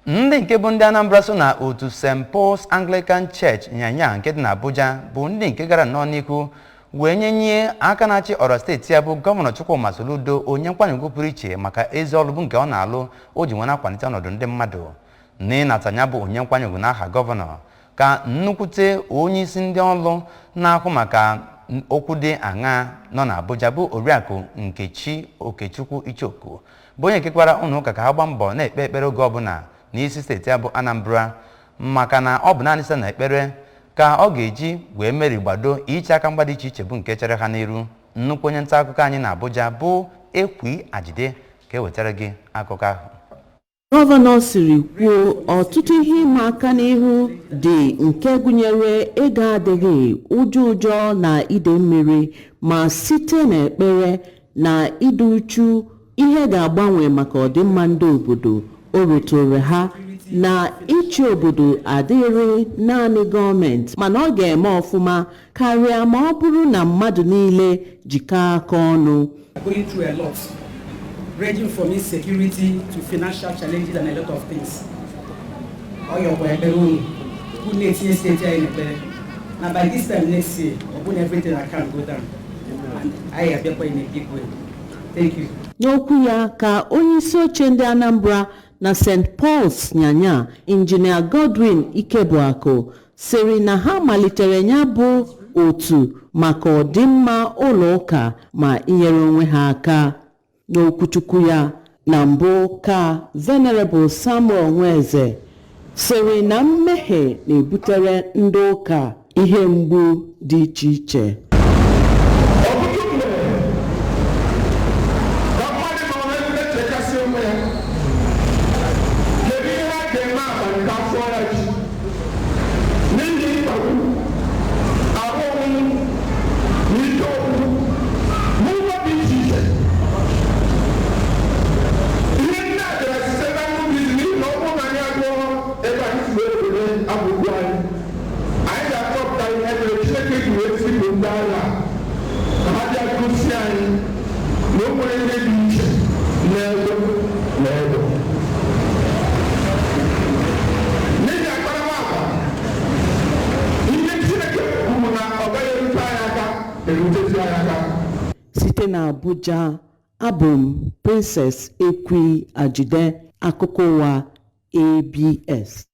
Ndị nke bụ ndị Anambra so na otu St. Paul's Anglican Church Enyela nke dị na Abuja bụ ndị nke gara n'ihu wee nye aka na-achị Ọra steeti ya bụ Gọvanọ Soludo onye nkwanye ugwu pụrụ iche maka ezi ọrụ bụ nke ọ na-alụ o ji nwere akwalite ọnọdụ ndị mmadụ. N'ịnatanya bụ onye nkwanye ugwu n'aha gọvanọ ka nnukwute onye isi ndị ọrụ na-ahụ maka okwu dị aṅa nọ na Abuja bụ Oriakụ Nkechi Okechukwu Ichoku bụ onye kekwara ụlọ ụka ka ha gbaa mbọ na-ekpe ekpere oge ọbụla n'isi steeti ya bụ Anambra maka na ọ bụ naanị site na ekpere ka ọ ga-eji wee meri gbado iche aka mgba dị iche iche bụ nke chere ha n'iru. Nnukwu onye nta akụkọ anyị na Abuja bụ Ekwi Ajide ka ewetara gị akụkọ ahụ. Gọvanọ siri kwuo ọtụtụ ihe ịma aka n'ihu dị nke gụnyere ego adịghị, ụjọ na ide mmiri, ma site n'ekpere na ịdị uchu ihe ga-agbanwe maka ọdịmma ndị obodo. O rutoro ha na ịchị obodo adịrị naanị gọọmenti, mana ọ ga-eme ọfụma karịa ma ọ bụrụ na mmadụ niile jikọọ aka ọnụ. Ranging from insecurity to financial challenges and a lot of things. All your work, good next state here in the now by this time next year, everything I can go down. And I have been in a big way. Thank you. N'okwu ya ka onye isi oche ndị Anambra na St. Paul's Nyanya, Injinia Godwin Ikebuako, siri na ha malitere ya bụ otu maka ọdịmma ụlọ ụka ma inyere onwe ha aka. N'okwuchukwu ya na mbụ ka Venerable Samuel Nweze siri na mmehie na-ebutere ndị ụka ihe mgbu dị iche iche. Site na Abuja, abụ m Princess Ekwi Ajide, akụkọ ụwa ABS.